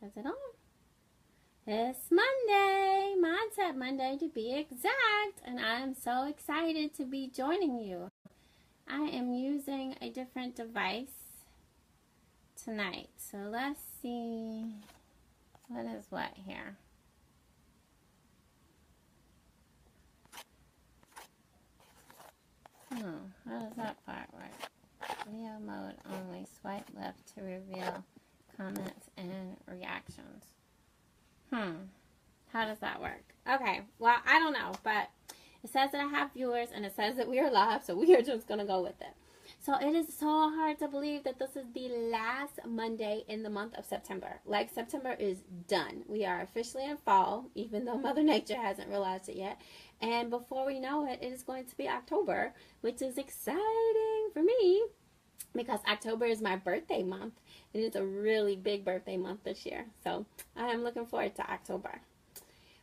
Is it on? It's Monday, Mindset Monday to be exact, and I'm so excited to be joining you. I am using a different device tonight, so let's see what is what here. How does that part work? Video mode only. Swipe left to reveal comments and reactions. How does that work? Okay, well, I don't know, but it says that I have viewers and it says that we are live, so we are just going to go with it. So it is so hard to believe that this is the last Monday in the month of September. Like, September is done. We are officially in fall, even though Mother Nature hasn't realized it yet. And before we know it, it is going to be October, which is exciting for me because October is my birthday month. And it's a really big birthday month this year. So I am looking forward to October.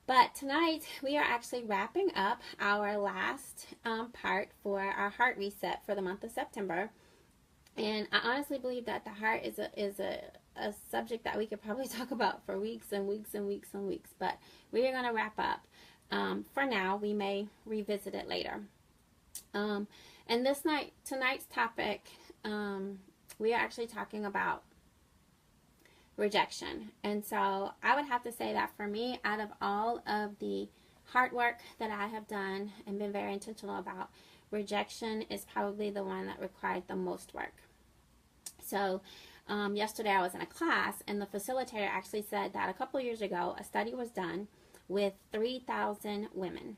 But tonight we are actually wrapping up our last part for our heart reset for the month of September. And I honestly believe that the heart is a subject that we could probably talk about for weeks and weeks and weeks and weeks. But we are going to wrap up. For now, we may revisit it later. And tonight's topic, we are actually talking about rejection. And so I would have to say that for me, out of all of the hard work that I have done and been very intentional about, rejection is probably the one that required the most work. So yesterday I was in a class and the facilitator actually said that a couple years ago a study was done with 3,000 women.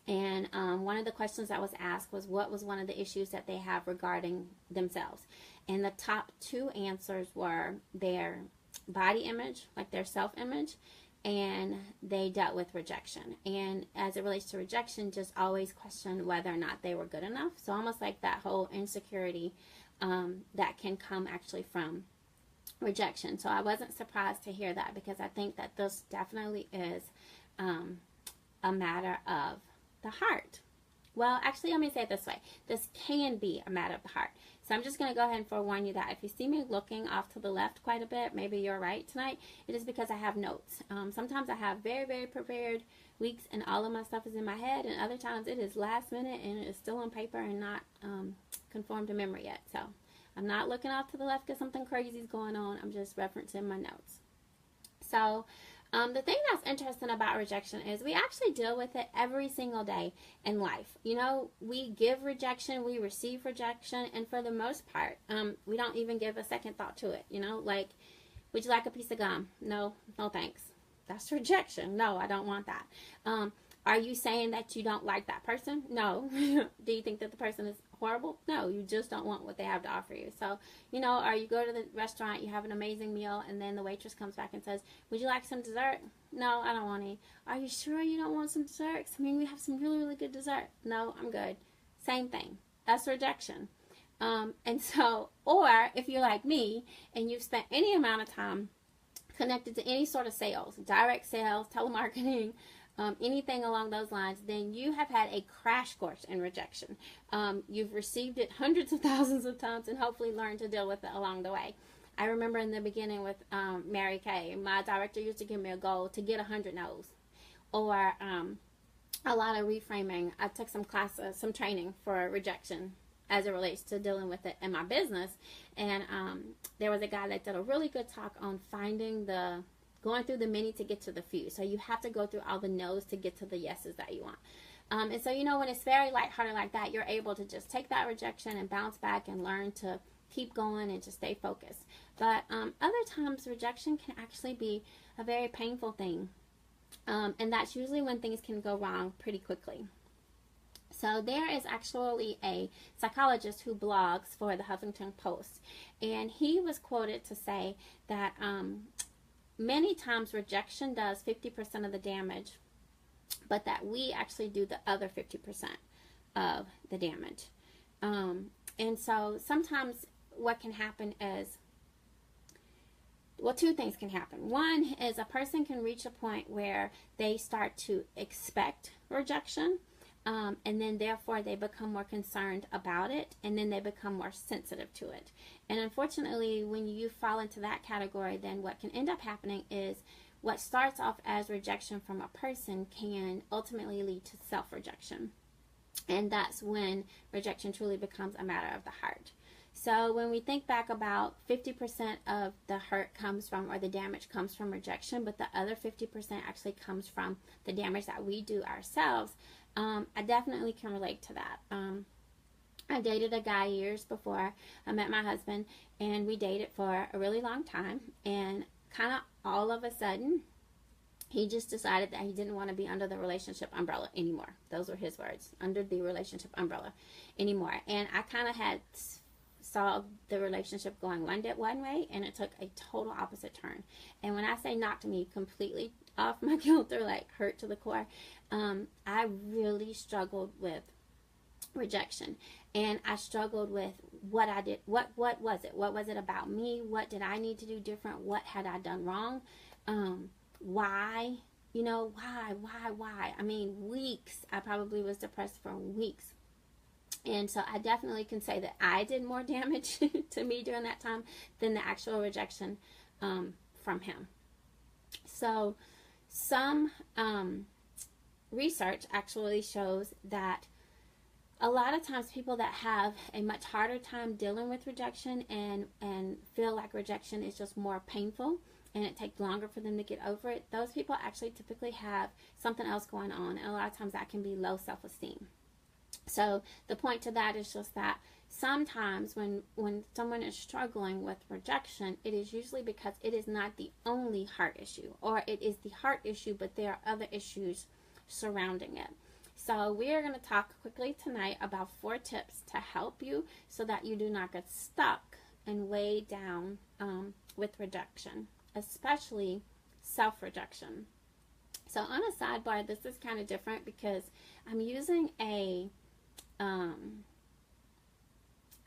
And one of the questions that was asked was what was one of the issues that they have regarding themselves. And the top two answers were their body image, like their self-image, and they dealt with rejection. And as it relates to rejection, just always question whether or not they were good enough. So almost like that whole insecurity that can come actually from rejection. So I wasn't surprised to hear that because I think that this definitely is a matter of the heart. Well, actually, let me say it this way. This can be a matter of the heart. So I'm just going to go ahead and forewarn you that if you see me looking off to the left quite a bit, maybe you're right tonight, it is because I have notes. Sometimes I have very, very prepared weeks and all of my stuff is in my head, and other times it is last minute and it is still on paper and not conformed to memory yet. So I'm not looking off to the left because something crazy is going on. I'm just referencing my notes. So the thing that's interesting about rejection is we actually deal with it every single day in life. You know, we give rejection, we receive rejection, and for the most part, we don't even give a second thought to it. You know, like, would you like a piece of gum? No, no thanks. That's rejection. No, I don't want that. Are you saying that you don't like that person? No. Do you think that the person is horrible? No, you just don't want what they have to offer you. So, you know, or you go to the restaurant, you have an amazing meal, and then the waitress comes back and says, would you like some dessert? No, I don't want any. Are you sure you don't want some dessert? I mean, we have some really, really good dessert. No, I'm good. Same thing. That's rejection. And so, or if you're like me and you've spent any amount of time connected to any sort of sales, direct sales, telemarketing, anything along those lines, then you have had a crash course in rejection. You've received it hundreds of thousands of times and hopefully learned to deal with it along the way. I remember in the beginning with Mary Kay, my director used to give me a goal to get 100 no's. Or a lot of reframing. I took some classes, some training for rejection as it relates to dealing with it in my business. And there was a guy that did a really good talk on going through the many to get to the few. So you have to go through all the no's to get to the yeses that you want. And so, you know, when it's very lighthearted like that, you're able to just take that rejection and bounce back and learn to keep going and just stay focused. But other times, rejection can actually be a very painful thing. And that's usually when things can go wrong pretty quickly. So there is actually a psychologist who blogs for the Huffington Post. And he was quoted to say that many times rejection does 50% of the damage, but that we actually do the other 50% of the damage. And so sometimes what can happen is, well, two things can happen. One is a person can reach a point where they start to expect rejection, And then therefore they become more concerned about it, and then they become more sensitive to it. And unfortunately, when you fall into that category, then what can end up happening is what starts off as rejection from a person can ultimately lead to self-rejection. And that's when rejection truly becomes a matter of the heart. So when we think back, about 50% of the hurt comes from, or the damage comes from rejection, but the other 50% actually comes from the damage that we do ourselves. I definitely can relate to that. I dated a guy years before I met my husband, and we dated for a really long time, and kind of all of a sudden, he just decided that he didn't want to be under the relationship umbrella anymore. Those were his words, under the relationship umbrella anymore. And I kind of had saw the relationship going one way, and it took a total opposite turn. And when I say knocked me completely off my kilter, like hurt to the core, I really struggled with rejection. And I struggled with what I did. What was it? What was it about me? What did I need to do different? What had I done wrong? Why? You know, why? I mean, weeks. I probably was depressed for weeks. And so I definitely can say that I did more damage to me during that time than the actual rejection from him. So some research actually shows that a lot of times people that have a much harder time dealing with rejection and feel like rejection is just more painful and it takes longer for them to get over it, those people actually typically have something else going on. And a lot of times that can be low self-esteem. So the point to that is just that sometimes when someone is struggling with rejection, it is usually because it is not the only heart issue, or it is the heart issue, but there are other issues surrounding it. So we are going to talk quickly tonight about 4 tips to help you so that you do not get stuck and weighed down with rejection, especially self-rejection. So on a sidebar, this is kind of different because I'm using a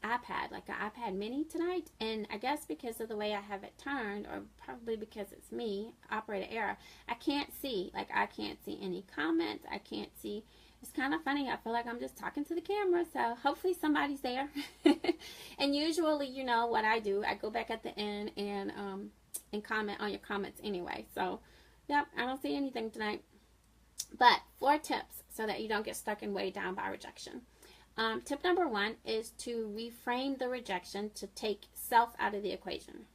iPad, like an iPad mini tonight, and I guess because of the way I have it turned, or probably because it's me, operator error, I can't see any comments, I can't see. It's kind of funny. I feel like I'm just talking to the camera, so hopefully somebody's there. And usually, you know what I do, I go back at the end and comment on your comments anyway. So yep, I don't see anything tonight. But 4 tips so that you don't get stuck and weighed down by rejection. Tip number 1 is to reframe the rejection to take self out of the equation.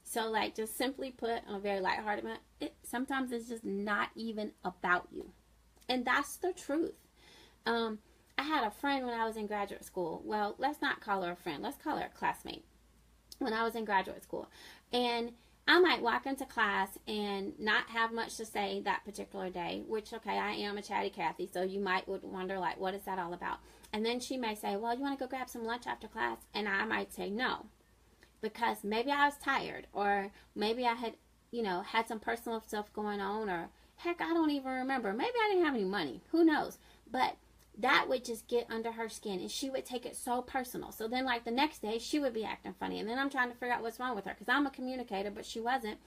So like, just simply put, on a very lighthearted note, sometimes it's just not even about you. And that's the truth. I had a friend when I was in graduate school. Well, let's not call her a friend. Let's call her a classmate. When I was in graduate school. And I might walk into class and not have much to say that particular day, which, okay, I am a chatty Cathy, so you might would wonder, like, what is that all about? And then she may say, well, you want to go grab some lunch after class? And I might say no, because maybe I was tired, or maybe I had, had some personal stuff going on, or heck, I don't even remember. Maybe I didn't have any money. Who knows? But that would just get under her skin, and she would take it so personal. So then, like, the next day, she would be acting funny, and then I'm trying to figure out what's wrong with her, because I'm a communicator, but she wasn't.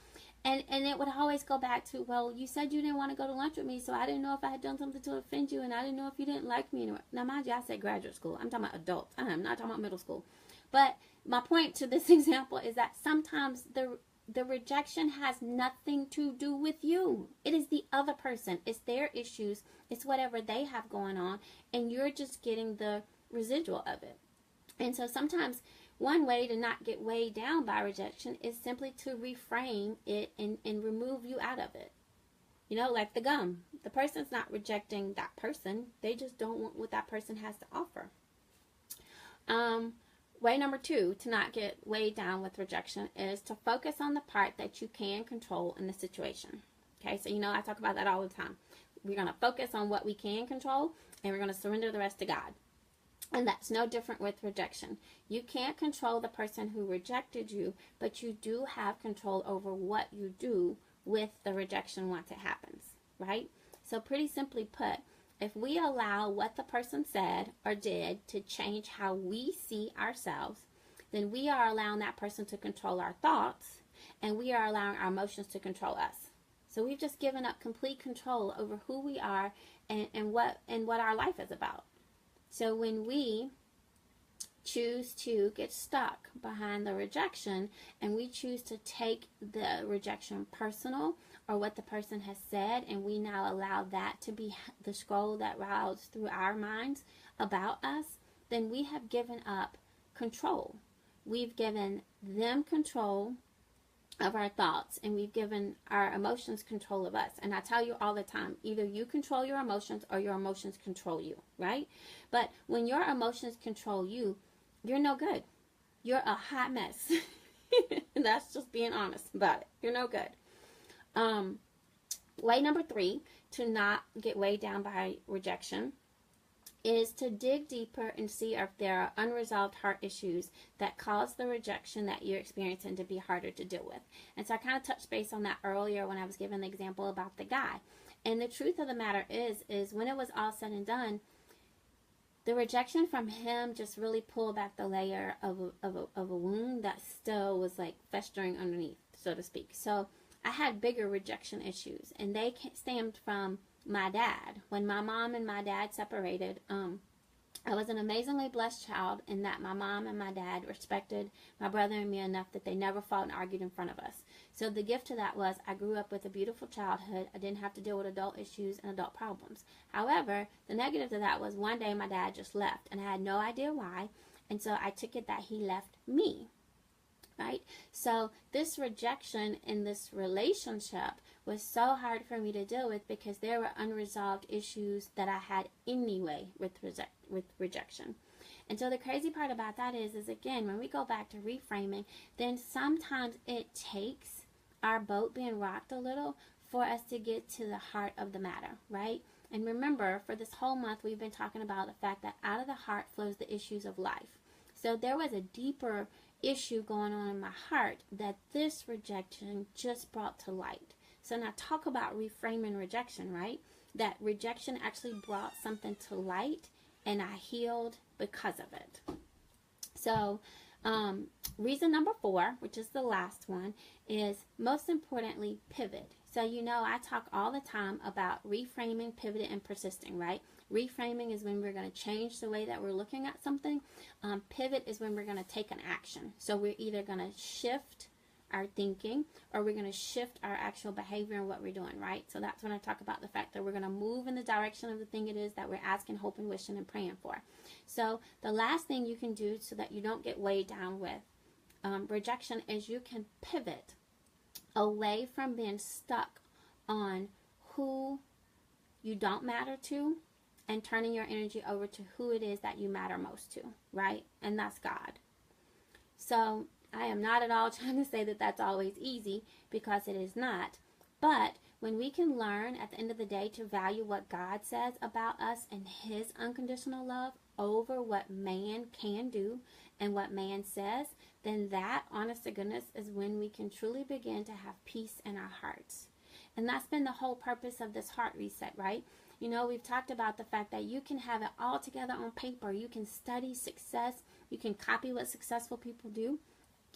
And it would always go back to, well, you said you didn't want to go to lunch with me, so I didn't know if I had done something to offend you, and I didn't know if you didn't like me anymore. Now, mind you, I said graduate school. I'm talking about adults. I'm not talking about middle school. But my point to this example is that sometimes the rejection has nothing to do with you. It is the other person. It's their issues. It's whatever they have going on, and you're just getting the residual of it. And so sometimes one way to not get weighed down by rejection is simply to reframe it and remove you out of it. Like the gum. The person's not rejecting that person. They just don't want what that person has to offer. Way number 2 to not get weighed down with rejection is to focus on the part that you can control in the situation. Okay, so I talk about that all the time. We're going to focus on what we can control, and we're going to surrender the rest to God. And that's no different with rejection. You can't control the person who rejected you, but you do have control over what you do with the rejection once it happens, right? So pretty simply put, if we allow what the person said or did to change how we see ourselves, then we are allowing that person to control our thoughts, and we are allowing our emotions to control us. So we've just given up complete control over who we are and what our life is about. So when we choose to get stuck behind the rejection and we choose to take the rejection personal or what the person has said, and we now allow that to be the scroll that rides through our minds about us, then we have given up control. We've given them control of our thoughts, and we've given our emotions control of us. And I tell you all the time, either you control your emotions or your emotions control you, right? But when your emotions control you, you're no good. You're a hot mess. That's just being honest about it. You're no good. Way number 3 to not get weighed down by rejection is to dig deeper and see if there are unresolved heart issues that cause the rejection that you're experiencing to be harder to deal with. And so I kind of touched base on that earlier when I was giving the example about the guy. And the truth of the matter is when it was all said and done, the rejection from him just really pulled back the layer of a wound that still was like festering underneath, so to speak. So I had bigger rejection issues, and they stemmed from my dad. When my mom and my dad separated, I was an amazingly blessed child in that my mom and my dad respected my brother and me enough that they never fought and argued in front of us. So the gift to that was I grew up with a beautiful childhood. I didn't have to deal with adult issues and adult problems. However, the negative to that was one day my dad just left, and I had no idea why, and so I took it that he left me. Right? So this rejection in this relationship was so hard for me to deal with because there were unresolved issues that I had anyway with rejection. And so the crazy part about that is again, when we go back to reframing, then sometimes it takes our boat being rocked a little for us to get to the heart of the matter, right? And remember, for this whole month, we've been talking about the fact that out of the heart flows the issues of life. So there was a deeper issue going on in my heart that this rejection just brought to light. So now talk about reframing rejection, right? That rejection actually brought something to light, and I healed because of it. So reason number 4, which is the last one, is most importantly, pivot. So I talk all the time about reframing, pivoting, and persisting, right? Reframing is when we're going to change the way that we're looking at something. Pivot is when we're going to take an action. So we're either going to shift our thinking or we're going to shift our actual behavior and what we're doing, right? So that's when I talk about the fact that we're going to move in the direction of the thing it is that we're asking, hoping, wishing, and praying for. So the last thing you can do so that you don't get weighed down with rejection is you can pivot away from being stuck on who you don't matter to and turning your energy over to who it is that you matter most to, right? And that's God. So I am not at all trying to say that that's always easy, because it is not. But when we can learn at the end of the day to value what God says about us and His unconditional love over what man can do and what man says, then that, honest to goodness, is when we can truly begin to have peace in our hearts. And that's been the whole purpose of this heart reset, right? We've talked about the fact that you can have it all together on paper. You can study success. You can copy what successful people do.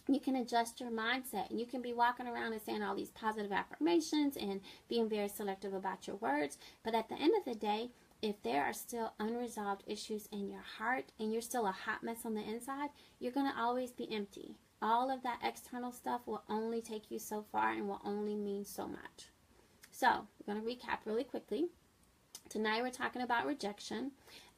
You can adjust your mindset, and you can be walking around and saying all these positive affirmations and being very selective about your words. But at the end of the day, if there are still unresolved issues in your heart and you're still a hot mess on the inside, you're going to always be empty. All of that external stuff will only take you so far and will only mean so much. So we're going to recap really quickly. Tonight we're talking about rejection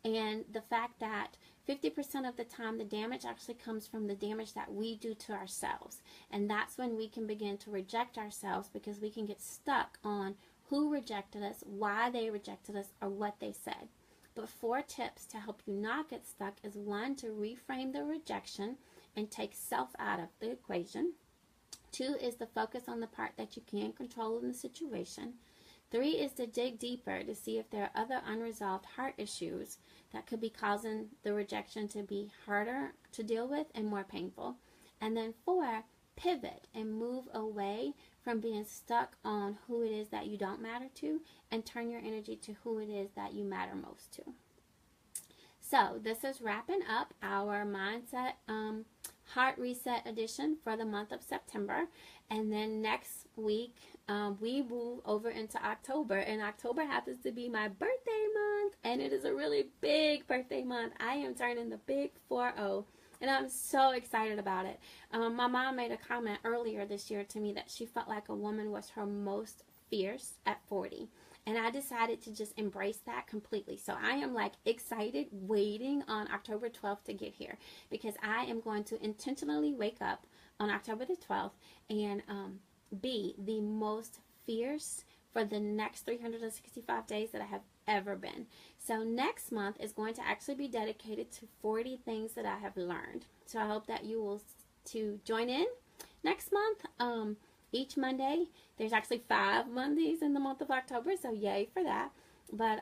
and the fact that 50% of the time the damage actually comes from the damage that we do to ourselves. And that's when we can begin to reject ourselves, because we can get stuck on who rejected us, why they rejected us, or what they said. But 4 tips to help you not get stuck is 1, to reframe the rejection and take self out of the equation. 2 is to focus on the part that you can control in the situation. 3 is to dig deeper to see if there are other unresolved heart issues that could be causing the rejection to be harder to deal with and more painful. And then 4, pivot and move away from being stuck on who it is that you don't matter to and turn your energy to who it is that you matter most to. So this is wrapping up our mindset Heart Reset Edition for the month of September. And then next week, we move over into October. And October happens to be my birthday month. And it is a really big birthday month. I am turning the big 4-0. And I'm so excited about it. My mom made a comment earlier this year to me that she felt like a woman was her most fierce at 40. And I decided to just embrace that completely. So I am like excited, waiting on October 12th to get here, because I am going to intentionally wake up on October the 12th and be the most fierce for the next 365 days that I have ever been. So next month is going to actually be dedicated to 40 things that I have learned. So I hope that you will to join in next month. Each Monday, there's actually 5 Mondays in the month of October, so yay for that. But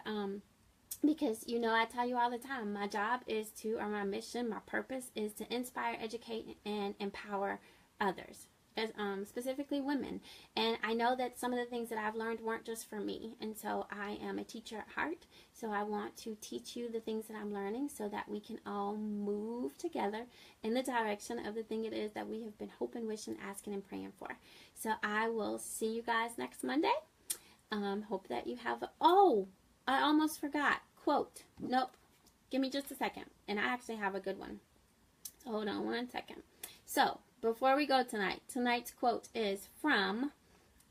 because, you know, I tell you all the time, my job is to, or my mission, my purpose is to inspire, educate, and empower others, as, specifically women. And I know that some of the things that I've learned weren't just for me, and so I am a teacher at heart, so I want to teach you the things that I'm learning so that we can all move together in the direction of the thing it is that we have been hoping, wishing, asking, and praying for. So I will see you guys next Monday. Hope that you have oh, I almost forgot. Quote. Nope. Give me just a second. And I actually have a good one. So hold on one second. So before we go tonight, tonight's quote is from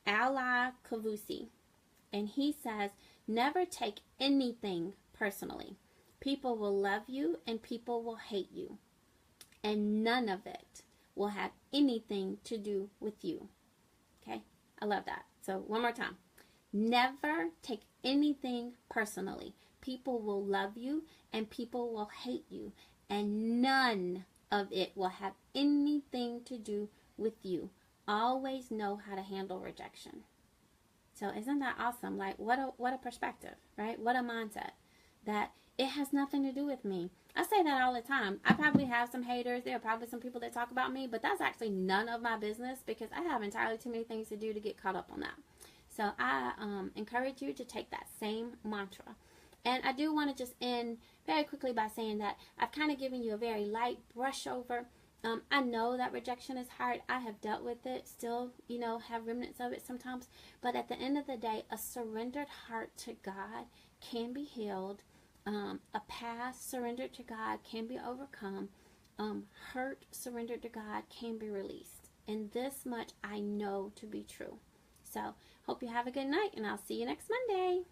Ala Kavusi. And he says, never take anything personally. People will love you and people will hate you. And none of it will have anything to do with you. Okay? I love that. So one more time. Never take anything personally. People will love you and people will hate you. And none of it will have anything to do with you. Always know how to handle rejection. So isn't that awesome? Like, what a perspective, right? What a mindset. That it has nothing to do with me. I say that all the time. I probably have some haters. There are probably some people that talk about me, but that's actually none of my business because I have entirely too many things to do to get caught up on that. So I encourage you to take that same mantra. And I do want to just end very quickly by saying that I've kind of given you a very light brush over. I know that rejection is hard. I have dealt with it, still, you know, have remnants of it sometimes. But at the end of the day, a surrendered heart to God can be healed. A past surrendered to God can be overcome. Hurt surrendered to God can be released. And this much I know to be true. So, hope you have a good night, and I'll see you next Monday.